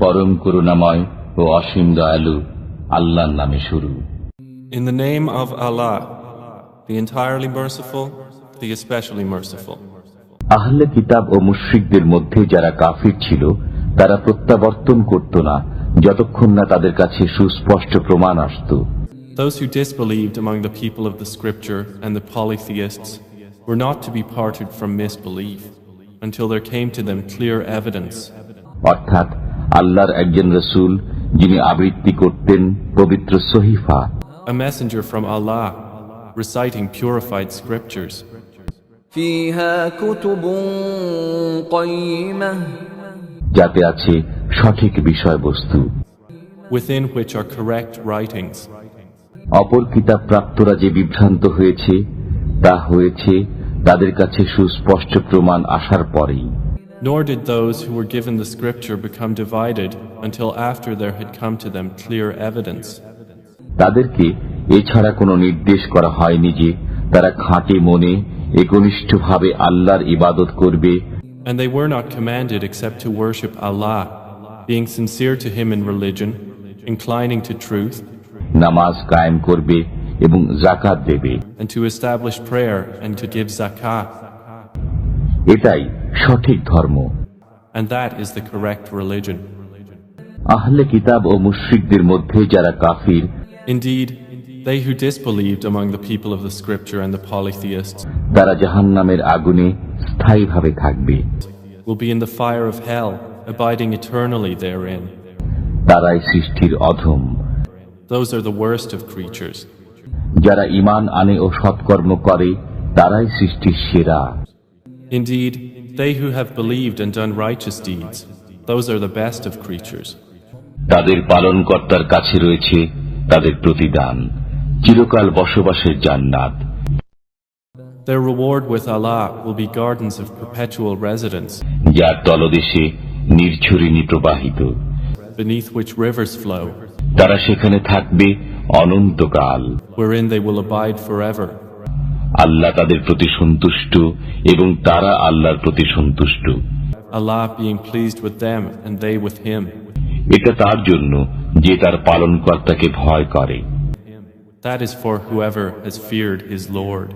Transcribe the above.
পরম করুণাময় ও অসীম দয়ালু আল্লাহর নামে শুরু। In the name of Allah, the entirely merciful, the especially merciful. আহলে কিতাব ও মুশরিকদের মধ্যে যারা কাফির ছিল তারা প্রত্যাবর্তন করত না যতক্ষণ না তাদের কাছে সুস্পষ্ট প্রমাণ আসত। Those who disbelieved among the people of the scripture and the polytheists were not to be parted from misbelief until there came to them clear evidence. অর্থাৎ আল্লাহর একজন রাসূল যিনি আবৃত্তি করতেন পবিত্র সহিফা, A messenger from Allah reciting purified scriptures, فيها كتب قيمة যাতে আছে সঠিক বিষয়বস্তু। within which are correct writings. অপর কিতাব প্রাপ্তরা যে বিভ্রান্ত হয়েছে তা হয়েছে তাদের কাছে সুস্পষ্ট প্রমাণ আসার পরেই। Nor did those who were given the scripture become divided until after there had come to them clear evidence. তাদেরকে এছাড়া কোনো নির্দেশ করা হয়নি যে তারা খাঁটি মনে একনিষ্ঠভাবে আল্লাহর ইবাদত করবে, And they were not commanded except to worship Allah, being sincere to Him in religion, inclining to truth, নামাজ কায়েম করবে এবং যাকাত দেবে। and to establish prayer and to give zakah. এটাই সঠিক ধর্ম। And that is the correct religion. আহলে কিতাব ও মুশরিকদের মধ্যে যারা কাফির, Indeed, they who disbelieved among the people of the scripture and the polytheists তারা জাহান্নামের আগুনে স্থায়ীভাবে থাকবে। will be in the fire of hell, abiding eternally therein. তারাই সৃষ্টির অধম। Those are the worst of creatures. যারা ঈমান আনে ও সৎকর্ম করে তারাই সৃষ্টির সেরা। Indeed, they who have believed and done righteous deeds, those are the best of creatures. তাদের পালনকর্তার কাছে রয়েছে তাদের প্রতিদান, চিরকাল বসবাসের জান্নাত। Their reward with Allah will be gardens of perpetual residence, যার তলদেশে নির্ঝরিণী প্রবাহিত, beneath which rivers flow, তারা সেখানে থাকবে অনন্তকাল। wherein they will abide forever. আল্লাহ তাদের প্রতি সন্তুষ্ট এবং তারা আল্লাহর প্রতি সন্তুষ্ট। Allah being pleased with them and they with Him. এটা তার জন্য যে তার পালনকর্তাকে ভয় করে। That is for whoever has feared his Lord.